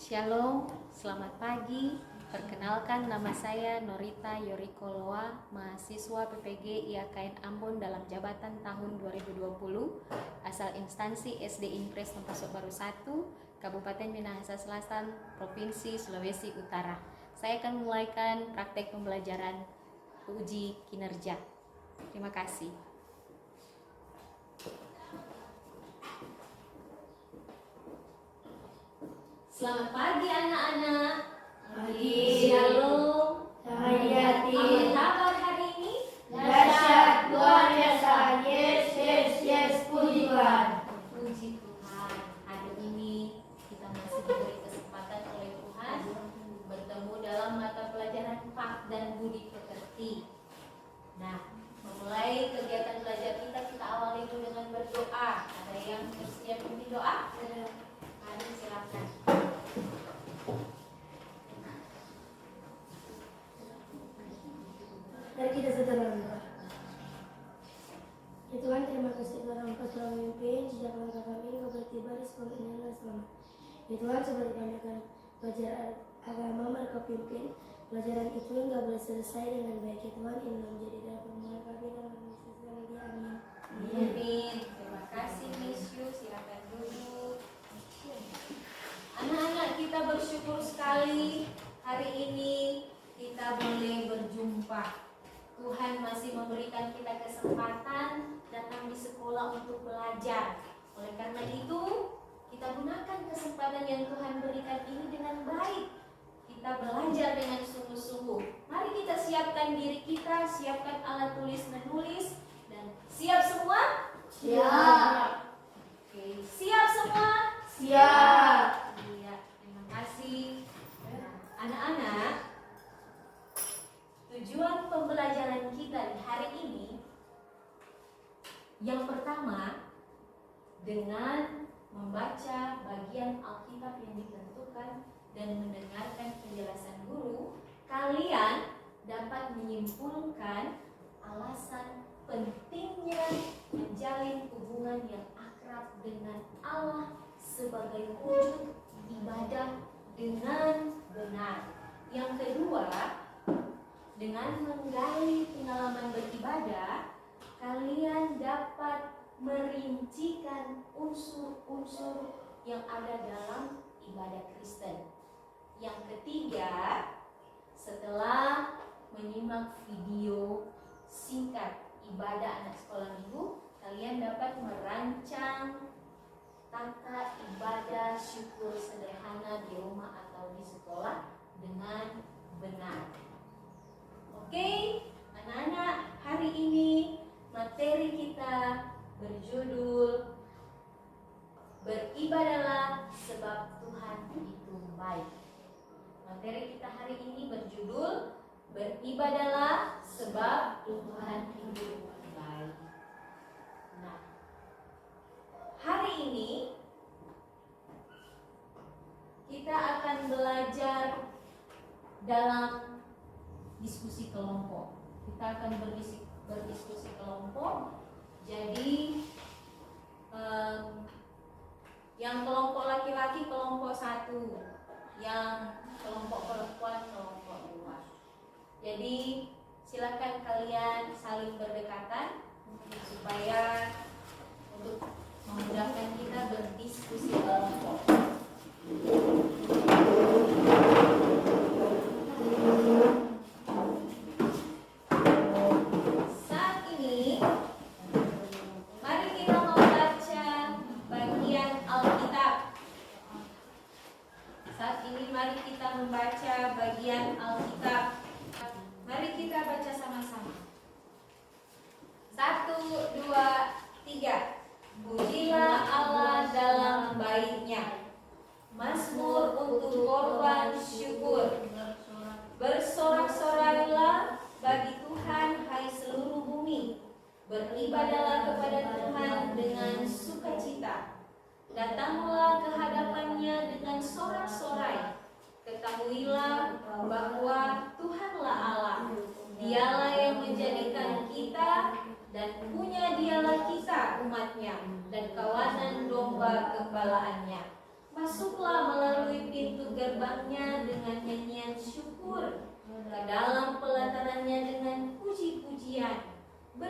Shalom, selamat pagi. Perkenalkan, nama saya Norita Yorikoloa, mahasiswa PPG IAKN Ambon dalam jabatan tahun 2020, asal instansi SD Impres Tempasok Baru 1, Kabupaten Minahasa Selatan, Provinsi Sulawesi Utara. Saya akan memulaikan praktek pembelajaran uji kinerja. Terima kasih. Selamat pagi anak-anak. Pagi. Shalom. Tahiyati. Apa kabar hari ini? Dahsyat, luar biasa. Yes, puji Tuhan. Puji Tuhan. Hari ini kita masih diberi kesempatan oleh Tuhan bertemu dalam mata pelajaran Pak dan Budi Pekerti. Nah, memulai kegiatan belajar kita awali dulu dengan berdoa. Ada yang bersedia memimpin doa? Mari silakan. Mari kita sedang berdoa. Ya Tuhan, terima kasih karena Engkau telah memimpin sejak langkah kami Engkau bertiba di sekolah ini dengan selamat. Ya Tuhan, seperti kami akan belajar agama mereka pimpin, pelajaran itu enggak boleh selesai dengan baik. Ya Tuhan, ini menjadi dalam permohonan kami dalam Yesus lagi. Amin. Amin. Terima kasih Miss Yu. Silakan duduk. Anak-anak, kita bersyukur sekali hari ini kita boleh berjumpa. Tuhan masih memberikan kita kesempatan datang di sekolah untuk belajar. Oleh karena itu, kita gunakan kesempatan yang Tuhan berikan ini dengan baik. Kita belajar dengan sungguh-sungguh. Mari kita siapkan diri kita, siapkan alat tulis menulis, dan siap semua? Siap. Oke, siap semua? Siap. Iya, terima kasih. Nah, anak-anak, tujuan pembelajaran kita di hari ini yang pertama dengan membaca bagian Alkitab yang ditentukan dan mendengarkan penjelasan guru, kalian dapat menyimpulkan alasan pentingnya menjalin hubungan yang akrab dengan Allah sebagai wujud ibadah dengan benar. Yang kedua, dengan menggali pengalaman beribadah, kalian dapat merincikan unsur-unsur yang ada dalam ibadah Kristen. Yang ketiga, setelah menyimak video singkat ibadah anak sekolah minggu, kalian dapat merancang tata ibadah syukur sederhana di rumah atau di sekolah dengan benar. Oke, anak-anak, hari ini materi kita berjudul Beribadahlah sebab Tuhan itu baik. Materi kita hari ini berjudul Beribadahlah sebab Tuhan itu baik. Nah, hari ini kita akan belajar dalam diskusi kelompok. Kita akan berdiskusi kelompok. Jadi yang kelompok laki-laki kelompok 1, yang kelompok perempuan kelompok 2. Jadi silakan kalian saling berdekatan supaya untuk memudahkan kita berdiskusi kelompok. Mari kita membaca bagian Alkitab. Mari kita baca sama-sama. 1, 2, 3. Pujilah Allah dalam baitnya. Mazmur untuk korban syukur. Bersorak-sorailah bagi Tuhan, hai seluruh bumi. Beribadahlah kepada Tuhan dengan sukacita. Datanglah ke hadapannya dengan sorak-sorai. Ketahuilah bahwa Tuhanlah Allah. Dialah yang menjadikan kita dan punya dialah kita umatnya dan kawanan domba gembalaannya. Masuklah melalui pintu gerbang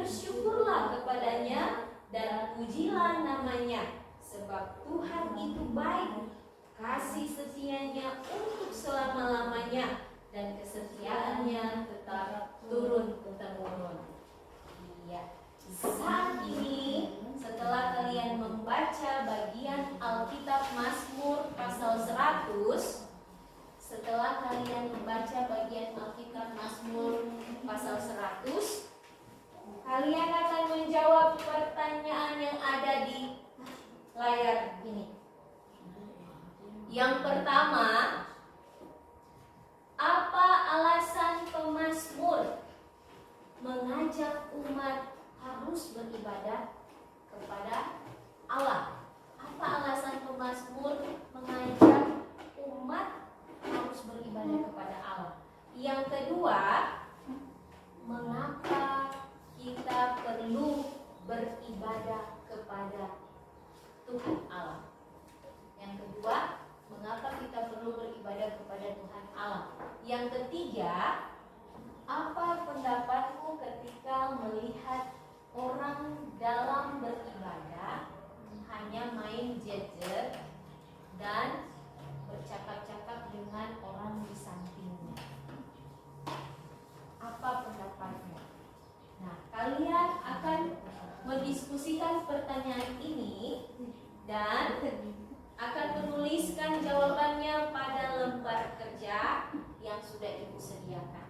bersyukurlah kepadanya dan pujilah namanya, sebab Tuhan itu baik, kasih setianya untuk selama-lamanya, dan kesetiaannya tetap turun-temurun. Iya. Saat ini setelah kalian membaca bagian Alkitab Mazmur pasal 100, setelah kalian membaca bagian Alkitab Mazmur pasal 100, kalian akan menjawab pertanyaan yang ada di layar ini. Yang pertama, apa alasan pemazmur mengajak umat harus beribadah kepada Allah? Apa alasan pemazmur mengajak umat harus beribadah kepada Allah? Yang kedua, mengapa kita perlu beribadah kepada Tuhan Allah? Yang kedua, mengapa kita perlu beribadah kepada Tuhan Allah? Yang ketiga, apa pendapatmu ketika melihat orang dalam beribadah hanya main gadget dan bercakap-cakap dengan orang di sampingnya? Apa pendapatmu? Nah, kalian akan mendiskusikan pertanyaan ini dan akan menuliskan jawabannya pada lembar kerja yang sudah Ibu sediakan.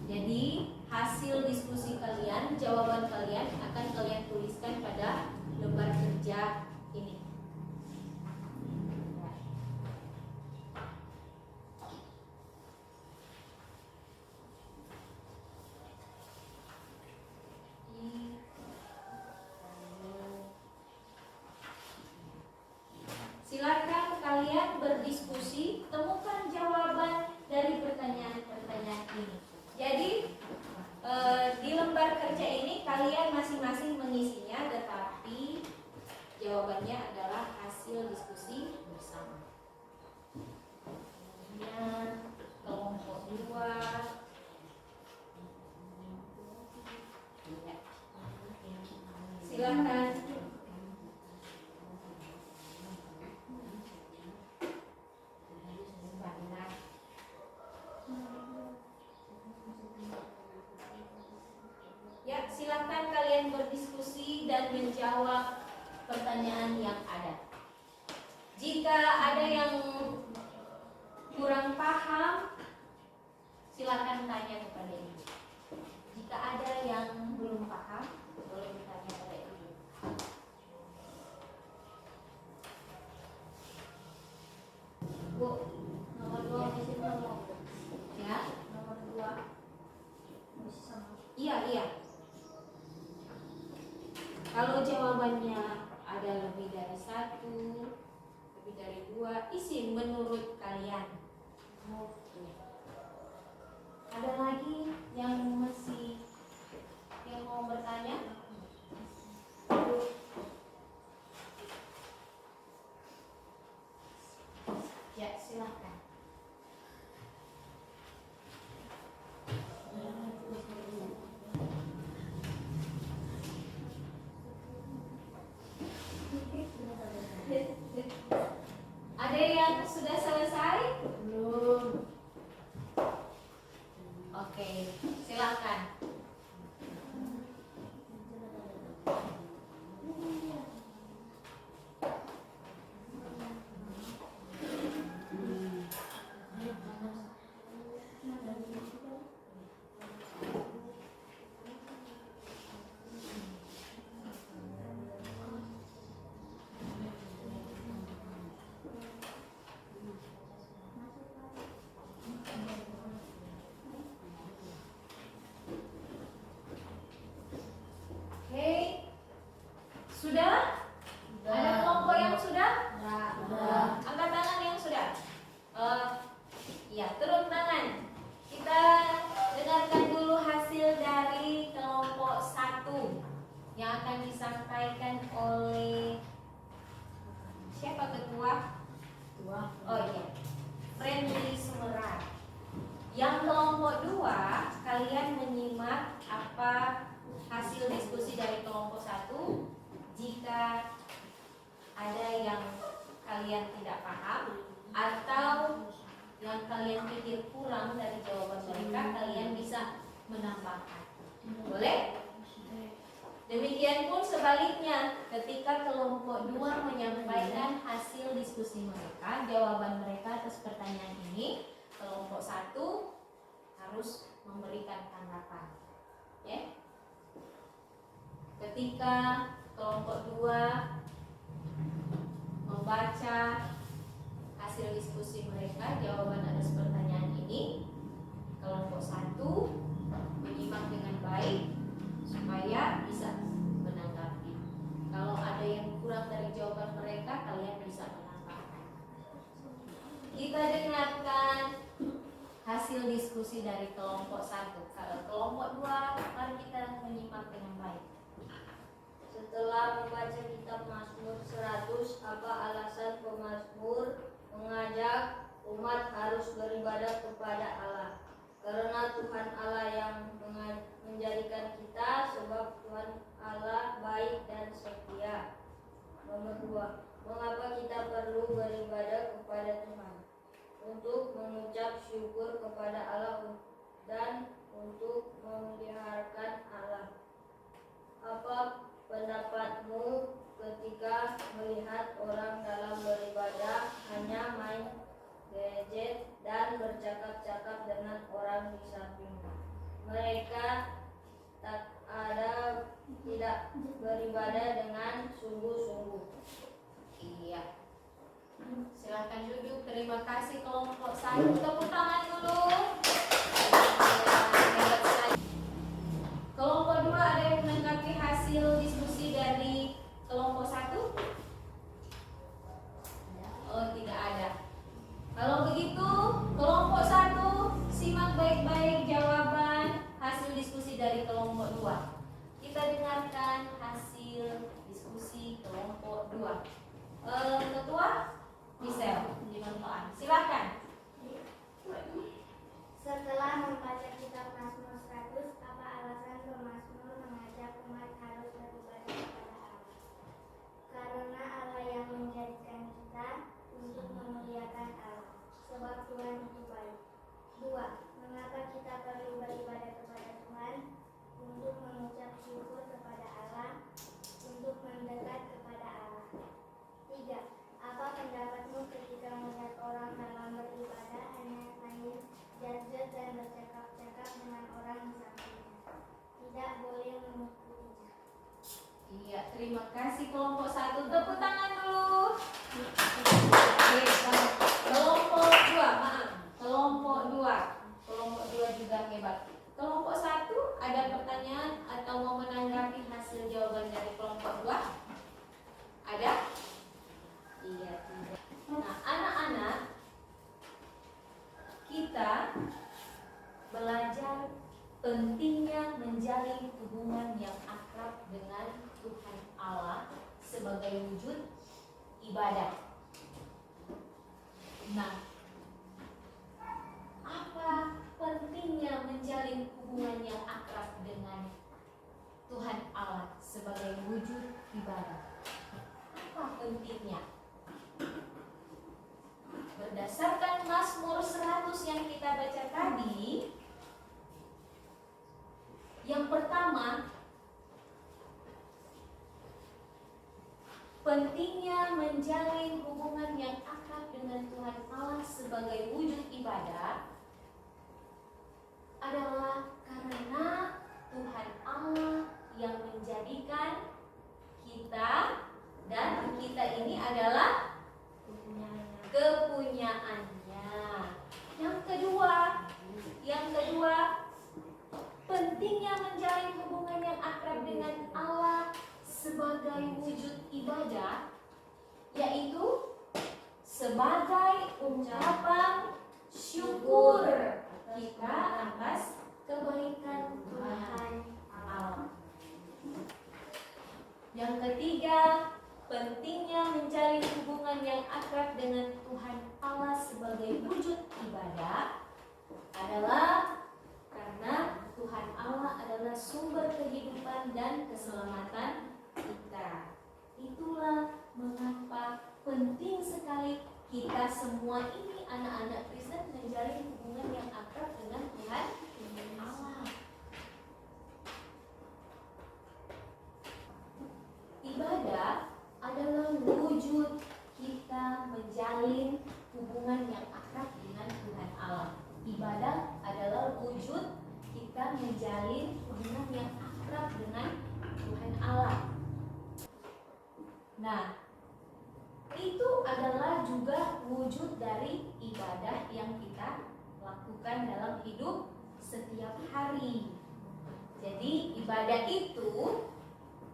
Jadi hasil diskusi kalian, jawaban kalian akan kalian tuliskan pada lembar kerja ini. Silakan kalian berdiskusi, temukan jawaban dari pertanyaan-pertanyaan ini. Jadi di lembar kerja ini kalian masing-masing mengisinya, tetapi jawabannya adalah hasil diskusi bersama. Kemudian kelompok 2. Silakan. Ya, silakan kalian berdiskusi dan menjawab pertanyaan yang ada. Jika ada yang kurang paham, silakan tanya kepada ibu. Jika ada yang belum paham, boleh bertanya pada ibu. Bu, nomor 2 di situ. Ya, nomor 2. Iya. Kalau jawabannya ada lebih dari 1, lebih dari 2, isi menurut kalian. Ada lagi yang mau bertanya? Ya, silahkan. Ada yang sudah selesai? Belum. Oke, silakan. tidak paham atau yang kalian pikir kurang dari jawaban mereka, kalian bisa menambahkan. Boleh? Demikian pun sebaliknya, ketika kelompok 2 menyampaikan hasil diskusi mereka, jawaban mereka atas pertanyaan ini, kelompok 1 harus memberikan tanggapan. Ya. Ketika kelompok 2 membaca hasil diskusi mereka, jawaban atas pertanyaan ini, kelompok 1 menyimak dengan baik supaya bisa menanggapi. Kalau ada yang kurang dari jawaban mereka, kalian bisa menambahkan. Kita dengarkan hasil diskusi dari kelompok 1. Kalau kelompok 2, mari kita menyimak dengan baik. Setelah membaca kitab Mazmur 100, apa alasan pemazmur mengajak umat harus beribadah kepada Allah? Karena Tuhan Allah yang menjadikan kita, sebab Tuhan Allah baik dan setia. Nomor 2, mengapa kita perlu beribadah kepada Tuhan? Untuk mengucap syukur kepada Allah dan untuk memeliharakan Allah. Apa pendapatmu ketika melihat orang dalam beribadah hanya main gadget dan bercakap-cakap dengan orang di sampingnya? Mereka tidak beribadah dengan sungguh-sungguh. Iya. Silakan duduk. Terima kasih kelompok 1. Tepuk tangan dulu. Hebat sekali. Kelompok 2 ada yang menanggapi hasil diskusi dari kelompok 1? Oh, tidak ada. Kalau begitu, kelompok 1 simak baik-baik jawaban hasil diskusi dari kelompok 2. Kita dengarkan hasil diskusi kelompok 2. Ketua Michelle, silakan. Setelah membaca kitab Mazmur 100, apa alasan pemazmur mengajak umat harus beribadah kepada Allah? Karena Allah yang menjadikan kita untuk memuliakan Allah, sebab Tuhan itu baik. 2. Mengapa kita perlu beribadah kepada Tuhan? Untuk mengucap syukur kepada Allah, untuk mendekat kepada Allah. 3. Apa pendapatmu ketika melihat orang dalam beribadah hanya main gadget dan bercakap-cakap dengan orang di sampingnya? Tidak boleh mengikutinya. Iya, terima kasih kelompok 1. Tepuk tangan dulu. Kelompok 2, maaf. Kelompok 2. Kelompok 2 juga hebat. Kelompok 1 ada pertanyaan atau mau menanggapi hasil jawaban dari kelompok 2? Ada? Iya, tidak. Nah, anak-anak, kita belajar pentingnya menjalin hubungan yang akrab dengan Tuhan Allah sebagai wujud ibadah. Nah, apa pentingnya menjalin hubungan yang akrab dengan Tuhan Allah sebagai wujud ibadah? Apa pentingnya? Berdasarkan Mazmur 100 yang kita baca tadi, yang pertama, pentingnya menjalin hubungan yang akrab dengan Tuhan Allah sebagai wujud ibadah adalah karena Tuhan Allah yang menjadikan kita, dan kita ini adalah kepunyaannya. Yang kedua, pentingnya menjalin hubungan yang akrab dengan Allah sebagai wujud ibadah, yaitu sebagai ungkapan syukur kita atas kebaikan Tuhan Allah. Yang ketiga, pentingnya menjalin hubungan yang akrab dengan Tuhan Allah sebagai wujud ibadah adalah karena Tuhan Allah adalah sumber kehidupan dan keselamatan kita. Itulah mengapa penting sekali kita semua ini anak-anak Kristen menjalin hubungan yang akrab dengan Tuhan Allah. Ibadah adalah wujud kita menjalin hubungan yang akrab dengan Tuhan Allah. Ibadah adalah wujud kita menjalin hubungan yang akrab dengan Tuhan Allah. Nah, itu adalah juga wujud dari ibadah yang kita lakukan dalam hidup setiap hari. Jadi ibadah itu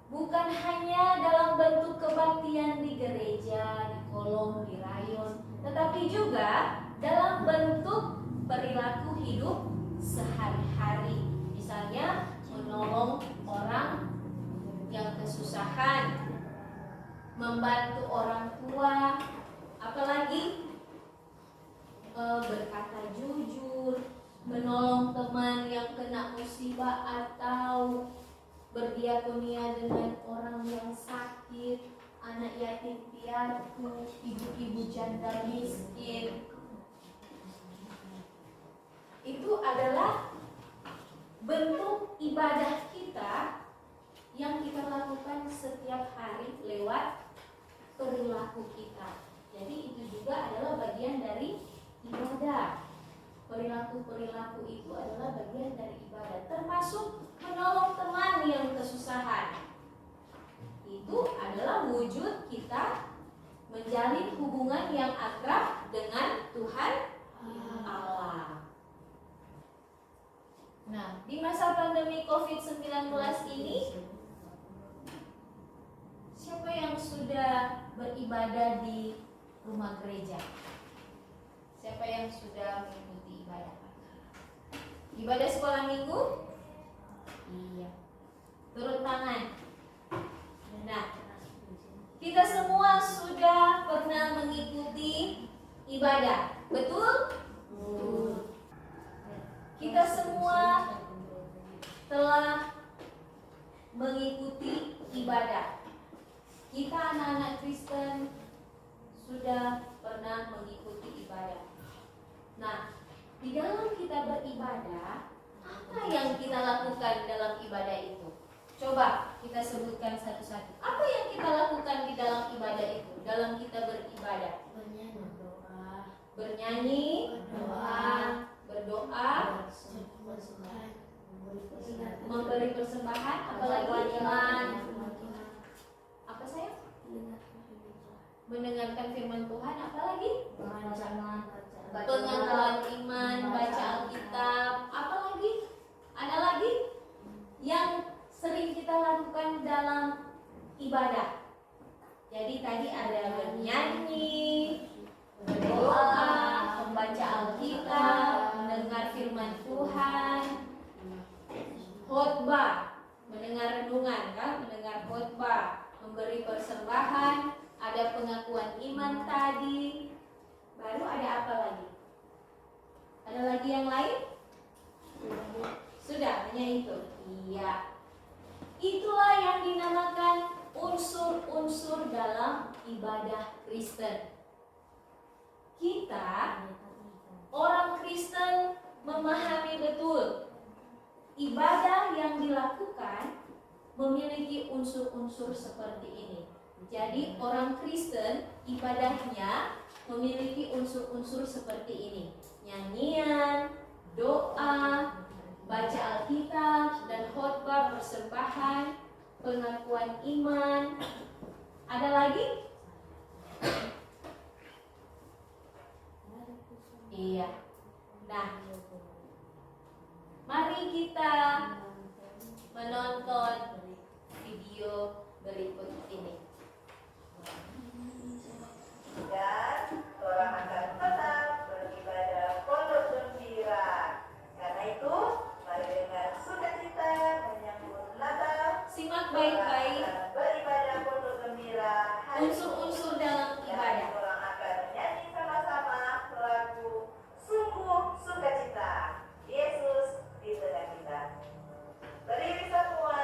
bukan hanya dalam bentuk kebaktian di gereja, di kolom, di rayon, tetapi juga dalam bentuk perilaku hidup sehari-hari. Misalnya menolong orang yang kesusahan, membantu orang tua, apalagi berkata jujur, menolong teman yang kena musibah atau berdiakonia dengan orang yang sakit, anak yatim piatu, ibu-ibu janda miskin. Itu adalah bentuk ibadah kita yang kita lakukan setiap hari lewat perilaku kita. Jadi itu juga adalah bagian dari ibadah. Perilaku-perilaku itu adalah bagian dari ibadah, termasuk menolong teman yang kesusahan. Itu adalah wujud kita menjalin hubungan yang akrab dengan Tuhan Allah. Nah, di masa pandemi COVID-19 ini, siapa yang sudah beribadah di rumah gereja? Siapa yang sudah mengikuti ibadah? Ibadah sekolah minggu? Iya. Turun tangan. Nah, kita semua sudah pernah mengikuti ibadah, betul? Betul. Kita semua telah mengikuti ibadah. Kita anak-anak Kristen sudah pernah mengikuti ibadah. Nah, di dalam kita beribadah, apa yang kita lakukan dalam ibadah itu? Coba kita sebutkan satu-satu. Apa yang kita lakukan di dalam ibadah itu? Dalam kita beribadah? Bernyanyi, berdoa, memberi persembahan, apalagi iman. Apa saya? Mendengarkan firman Tuhan, apalagi? Pengetahuan iman, baca Alkitab, apalagi? Ada lagi yang sering kita lakukan dalam ibadah. Jadi tadi ada bernyanyi, berdoa, membaca Alkitab, mendengar firman Tuhan, khotbah, mendengar renungan kan, mendengar khotbah, memberi persembahan, ada pengakuan iman tadi. Baru ada apa lagi? Ada lagi yang lain? Sudah, hanya itu. Iya. Itulah yang dinamakan unsur-unsur dalam ibadah Kristen. Kita, orang Kristen, memahami betul ibadah yang dilakukan memiliki unsur-unsur seperti ini. Jadi orang Kristen ibadahnya memiliki unsur-unsur seperti ini: nyanyian, doa, baca Alkitab dan khotbah, persembahan, pengakuan iman. Ada lagi? Iya. Nah, mari kita menonton video berikut ini. Dan orang akan tetap beribadah pondok gembira. Karena itu, mari dengan sukacita menyambut Natal. Simak baik-baik Beribadah pondok gembira. unsur-unsur dalam Dan ibadah. orang akan menyanyi sama-sama lagu sungguh sukacita. Yesus di tengah kita. Berdiri semua.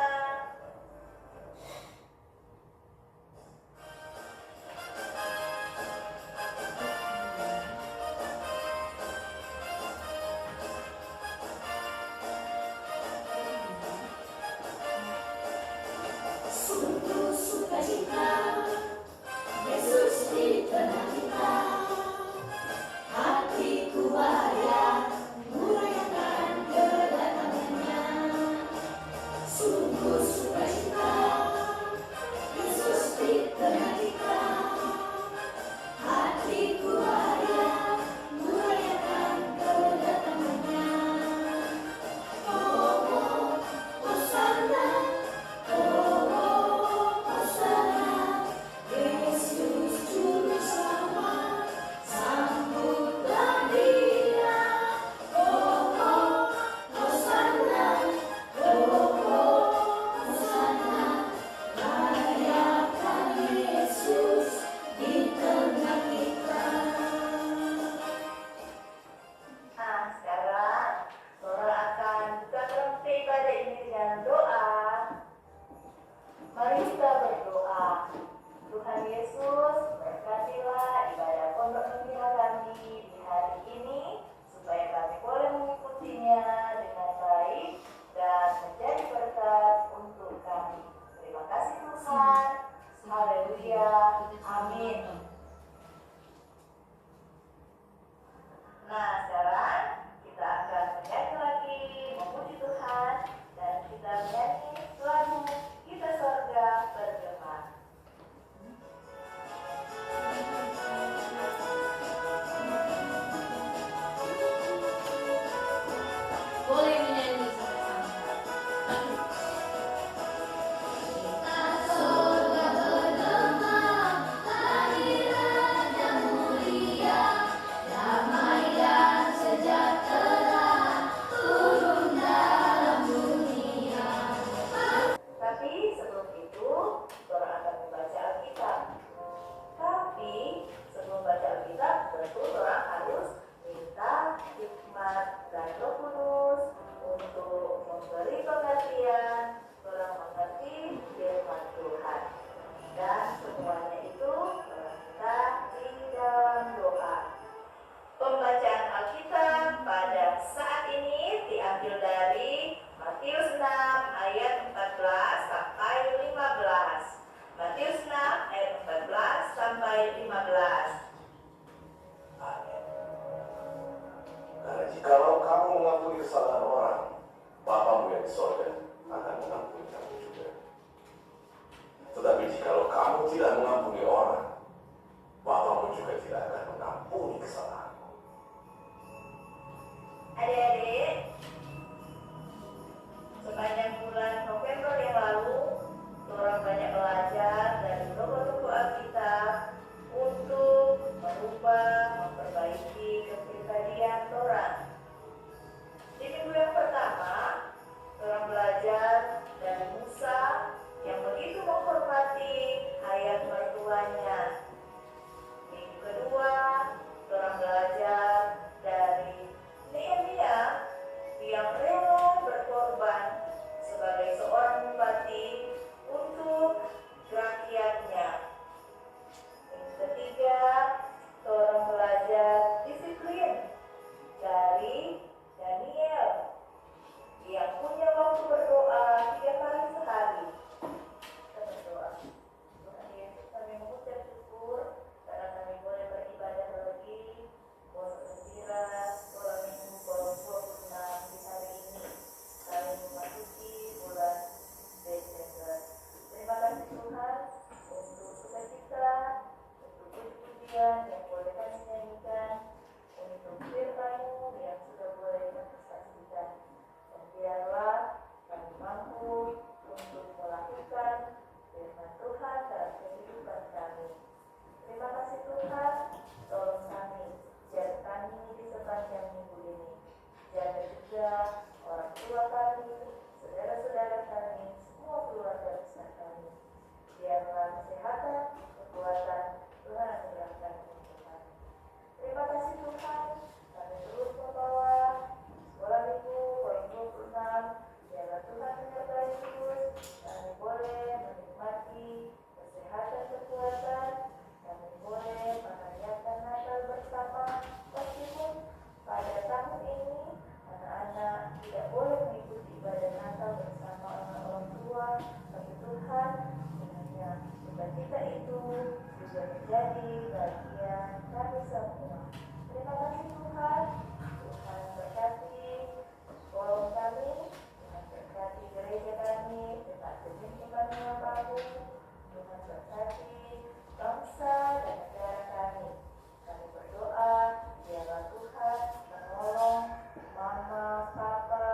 mengampuni kesalahan orang, Bapamu yang di sorga akan mengampuni kamu juga. Tetapi jikalau kamu tidak mengampuni orang, Bapamu juga tidak akan mengampuni kesalahanmu. Adik-adik, sepanjang bulan November yang lalu, orang banyak belajar dari toko-toko Alkitab untuk merubah, memperbaiki kepribadian orang. Di minggu yang pertama, orang belajar dari Musa yang begitu menghormati ayah mertuanya. Minggu kedua, orang belajar dari Nehemia yang rela berkorban sebagai seorang bupati untuk rakyatnya. Yang ketiga, orang belajar disiplin dari Daniel yang punya waktu berdoa 3 kali sehari. Kita berdoa. Tuhan Yesus, kami mengucap syukur karena kami boleh beribadah lagi, boleh gembira sekolah minggu ke-26 di hari ini. Kami memasuki bulan Desember. Terima kasih Tuhan untuk sukacita, untuk puji-pujian yang boleh kami nyanyikan, untuk firman-Mu yang sudah boleh kami saksikan. Dan biarlah kami mampu untuk melakukan firman Tuhan dalam kehidupan kami. Terima kasih Tuhan, tolong kami, jaga kami di sepanjang minggu ini. Jaga juga orang tua kami, saudara-saudara kami, semua keluarga besar kami. Biarlah kesehatan, kekuatan Tuhan anugerahkan untuk kami. Terima kasih Tuhan, kami terus membawa sekolah minggu ke-26. Biarlah Tuhan menyertai terus, kami boleh menikmati kesehatan, kekuatan, kami boleh merayakan Natal bersama. Meskipun pada tahun ini anak-anak tidak boleh mengikuti ibadah Natal bersama orang tua, tapi Tuhan kiranya sukacita itu juga menjadi bagian kami semua. Terima kasih Tuhan. Tuhan berkati sekolah kami, Tuhan berkati gereja kami, tetap kepimpinan yang bagus. Tuhan berkati bangsa dan negara kami. Kami berdoa, biarlah Tuhan menolong mama, papa,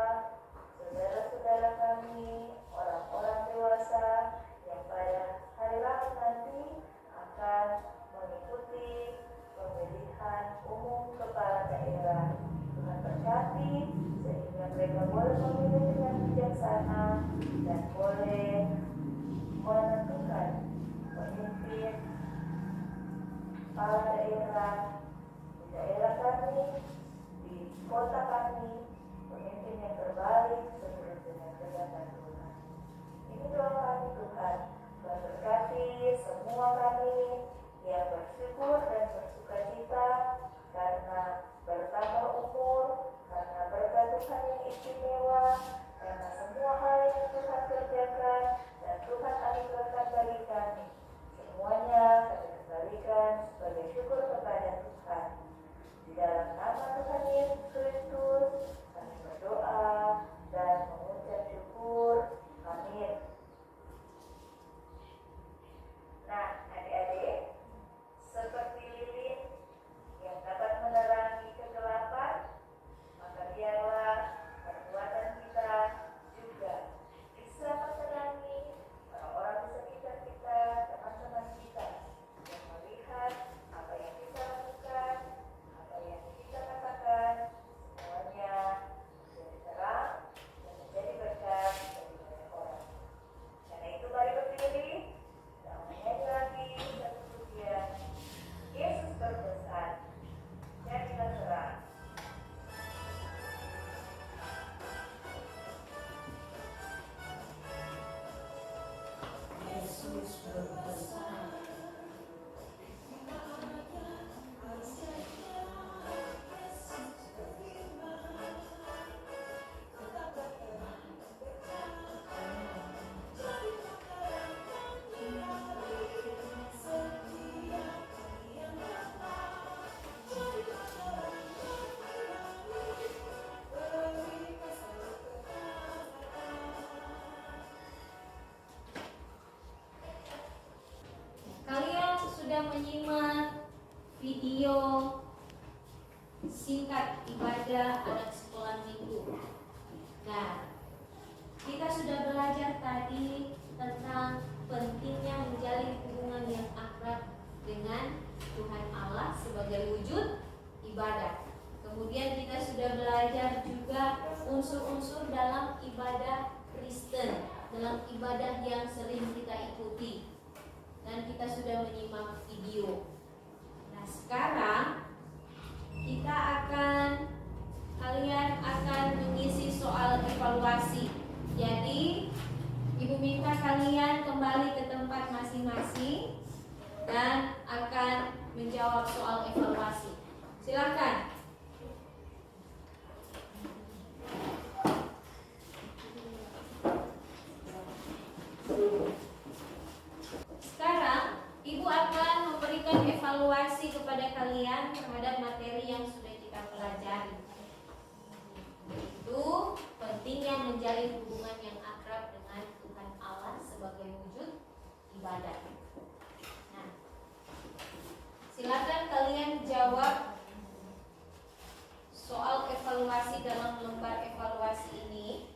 saudara-saudara kami, orang-orang dewasa yang pada hari Rabu nanti akan mengikuti pemilihan umum kepala daerah. Tuhan berkati sehingga mereka boleh memilih dengan bijaksana dan boleh menentukan pemimpin kepala daerah di daerah kami, di kota kami, pemimpin yang terbaik sesuai dengan kehendak Tuhan. Ini doa kami Tuhan. Tuhan berkati semua kami yang bersyukur dan bersukacita karena bertambah umur, karena berkat Tuhan yang istimewa, karena semua hal yang Tuhan kerjakan dan Tuhan anugerahkan bagi kami. Semuanya kami kembalikan sebagai syukur kepada Tuhan. Di dalam nama Tuhan Yesus Kristus kami berdoa dan mengucap syukur. Amin. Nah, adik-adik, seperti lilin yang singkat ibadah anak sekolah minggu. Nah, kita sudah belajar tadi tentang pentingnya menjalin hubungan yang akrab dengan Tuhan Allah sebagai wujud ibadah. Kemudian kita sudah belajar juga unsur-unsur dalam ibadah Kristen, dalam ibadah yang sering kita ikuti. Dan kita sudah menyimak video. Nah, sekarang kalian akan mengisi soal evaluasi. Jadi, Ibu minta kalian kembali ke tempat masing-masing dan akan menjawab soal evaluasi. Silakan. Sekarang, Ibu akan memberikan evaluasi kepada kalian terhadap materi yang sudah kita pelajari. Yaitu pentingnya menjalin hubungan yang akrab dengan Tuhan Allah sebagai wujud ibadah. Nah, silakan kalian jawab soal evaluasi dalam lembar evaluasi ini.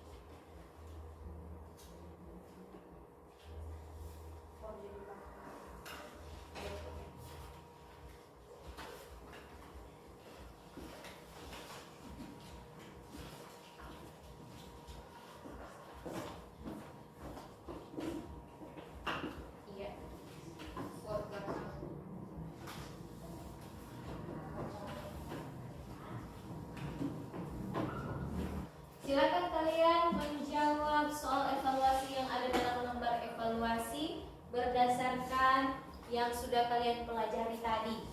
Iya. Silakan kalian menjawab soal evaluasi yang ada dalam lembar evaluasi berdasarkan yang sudah kalian pelajari tadi.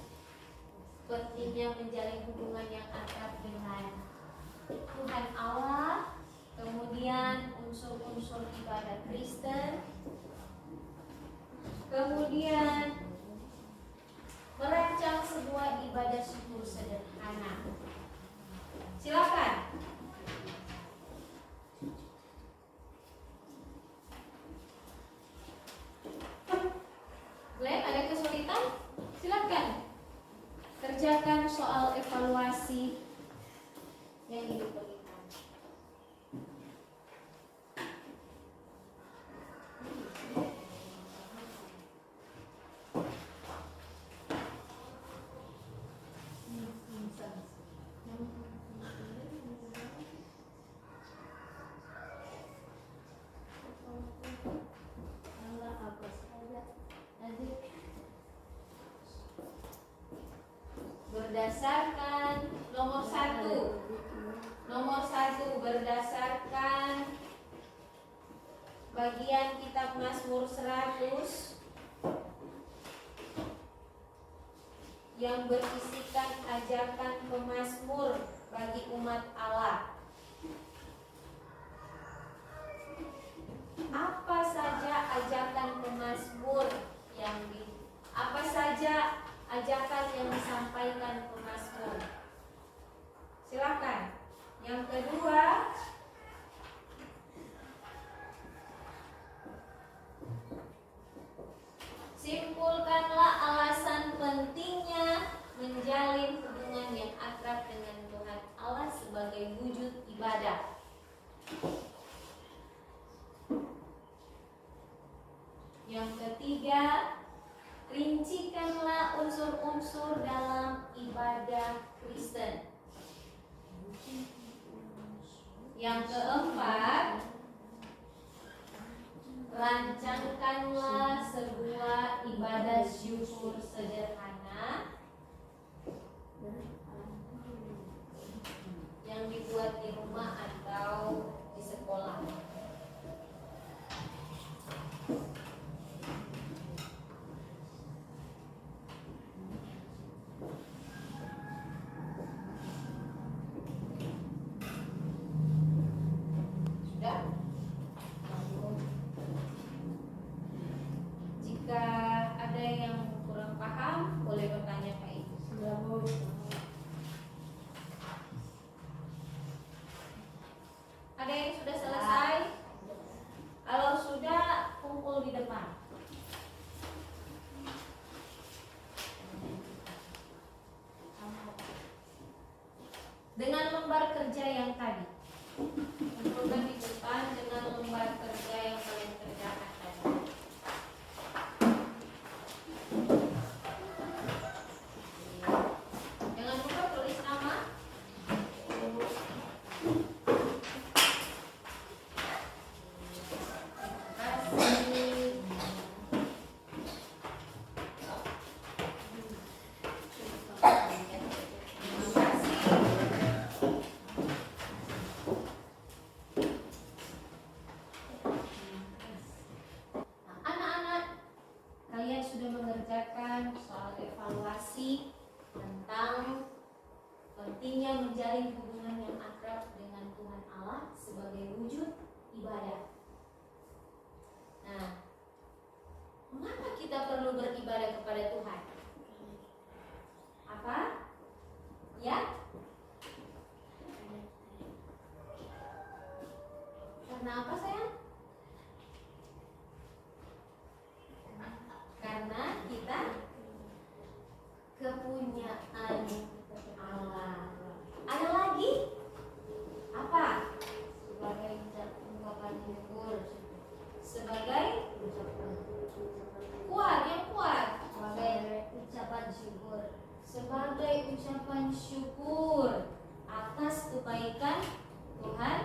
Pentingnya menjalin hubungan yang akrab dengan Tuhan Allah, kemudian unsur-unsur ibadah Kristen, kemudian merancang sebuah ibadah syukur sederhana. Silakan. Glenn, ada kesulitan? Silakan kerjakan soal evaluasi yang Ibu berikan. Berdasarkan nomor satu berdasarkan bagian kitab Mazmur 100 yang berisikan ajakan pemazmur bagi umat Allah. Apa saja ajakan pemazmur apa saja ajakan yang disampaikan pemazmur? Silakan. Yang kedua, simpulkanlah alasan pentingnya menjalin hubungan yang akrab dengan Tuhan Allah sebagai wujud ibadah. Yang ketiga, rincikanlah unsur-unsur dalam ibadah Kristen. Yang keempat, rancangkanlah sebuah ibadah syukur sederhana yang dibuat di rumah atau di sekolah. Sudah? Jika ada yang kurang paham, boleh bertanya Pak Ibu. Sudah, Bu. dengan lembar kerja yang tadi. Kumpulkan di depan dengan lembar kerja yang kalian kerjakan tadi. Jangan lupa tulis nama. Kalian sudah mengerjakan soal evaluasi tentang pentingnya menjalin hubungan yang akrab dengan Tuhan Allah sebagai wujud ibadah. Nah, mengapa kita perlu beribadah kepada Tuhan? Apa? Ya? Karena apa, sayang? Karena kita kepunyaan Allah. Ada lagi? Apa? Sebagai ungkapan syukur. Sebagai kuat, yang kuat. Sebagai ucapan syukur. Sebagai ucapan syukur atas kebaikan Tuhan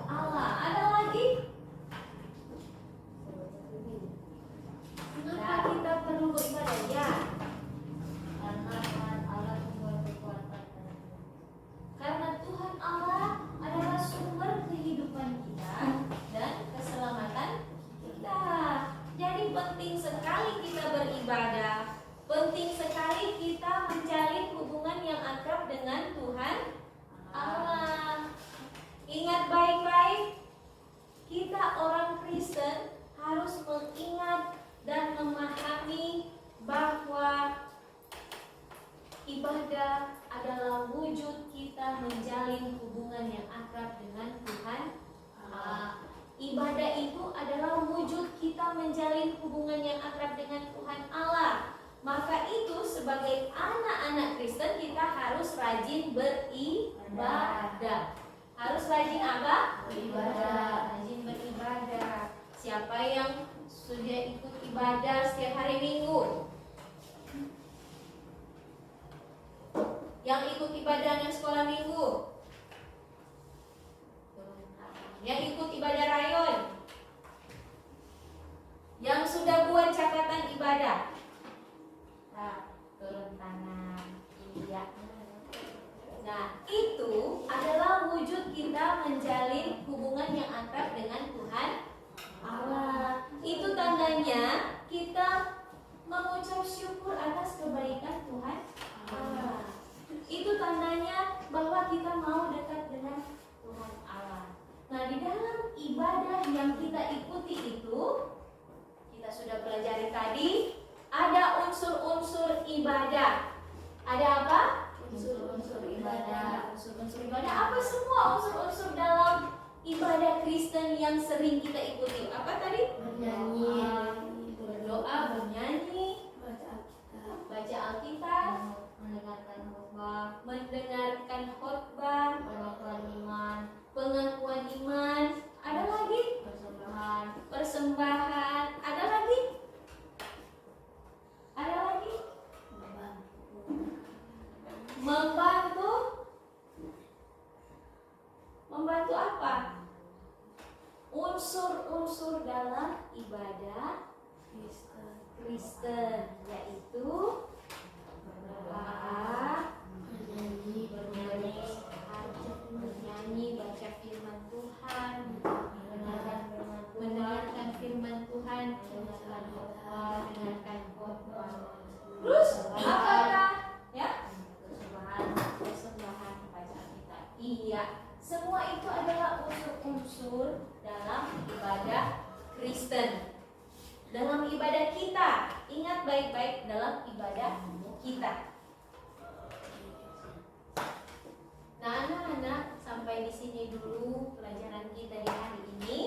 Allah. Ada lagi? Mengapa kita perlu beribadah? Ya, Karena Tuhan Allah sumber kekuatan dan karena Tuhan Allah adalah sumber kehidupan kita dan keselamatan kita. Jadi penting sekali kita beribadah. Penting sekali kita menjalin hubungan yang akrab dengan Tuhan Allah. Ingat baik-baik, kita orang Kristen harus mengingat dan memahami bahwa ibadah adalah wujud kita menjalin hubungan yang akrab dengan Tuhan Allah. Ibadah itu adalah wujud kita menjalin hubungan yang akrab dengan Tuhan Allah. Maka itu sebagai anak-anak Kristen kita harus rajin beribadah. Harus rajin apa? Beribadah. Rajin beribadah. Siapa yang sudah ikut ibadah setiap hari Minggu? Yang ikut ibadahnya sekolah Minggu? Yang ikut ibadah rayon? Yang sudah buat catatan ibadah? Nah, turun tangan. Iya. Nah, itu adalah wujud kita menjalin hubungan yang akrab dengan Tuhan Allah. Itu tandanya kita mengucap syukur atas kebaikan Tuhan Allah. Itu tandanya bahwa kita mau dekat dengan Tuhan Allah. Nah, di dalam ibadah yang kita ikuti itu, kita sudah pelajari tadi, ada unsur-unsur ibadah. Ada apa? Unsur-unsur ibadah. Unsur-unsur ibadah apa semua unsur-unsur dalam ibadah Kristen yang sering kita ikuti? Apa tadi? Bernyanyi, Berdoa, bernyanyi, baca Alkitab, mendengarkan khotbah, pengakuan iman, ada lagi? Persembahan, ada lagi? Ada lagi? Membantu apa? Unsur-unsur dalam ibadah Kristen, yaitu berdoa, bernyanyi, baca firman Tuhan, mendengarkan firman Tuhan, mendengarkan khotbah. Terus apakah? Ya, persembahan baca Alkitab. Iya, semua itu adalah unsur-unsur dalam ibadah Kristen. Dalam ibadah kita, ingat baik-baik dalam ibadah kita. Nah, anak-anak, sampai di sini dulu pelajaran kita di hari ini.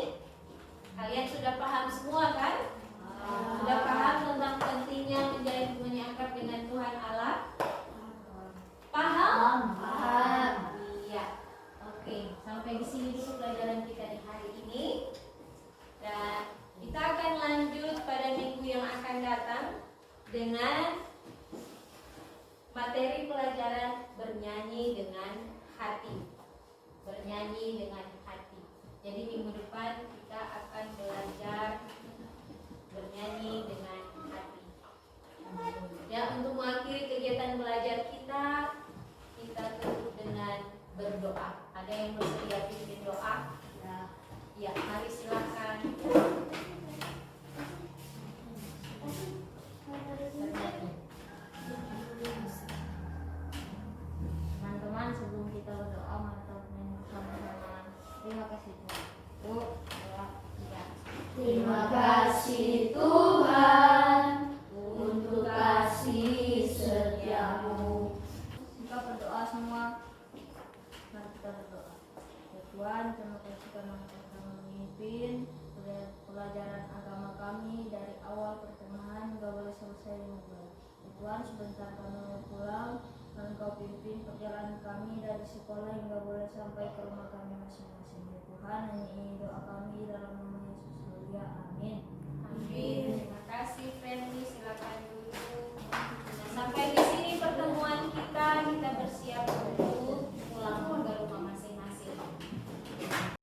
Kalian sudah paham semua kan? Sudah paham tentang pentingnya menjalin hubungan yang akrab dengan Tuhan Allah? Paham? Paham. Iya. bernyanyi dengan hati. Bernyanyi dengan hati. Jadi minggu depan kita akan belajar bernyanyi dengan hati. Ya, untuk mengakhiri kegiatan belajar kita tutup dengan berdoa. Ada yang bersedia pimpin doa? Ya, mari silakan. Teman-teman, sebelum kita berdoa, mari kita bernyanyi bersama-sama. Terima kasih Tuhan. Yuk, doa. Ya. Terima kasih Tuhan untuk kasih setiamu. Kita berdoa semua. Mari kita berdoa. Ya Tuhan, terima kasih karena Engkau telah memimpin pelajaran agama kami dari awal pertengahan hingga boleh selesai dengan baik. Ya Tuhan, sebentar kami mau pulang, dan Engkau pimpin perjalanan kami dari sekolah hingga boleh sampai ke rumah kami masing-masing. Ya Tuhan, hanya ini doa kami dalam nama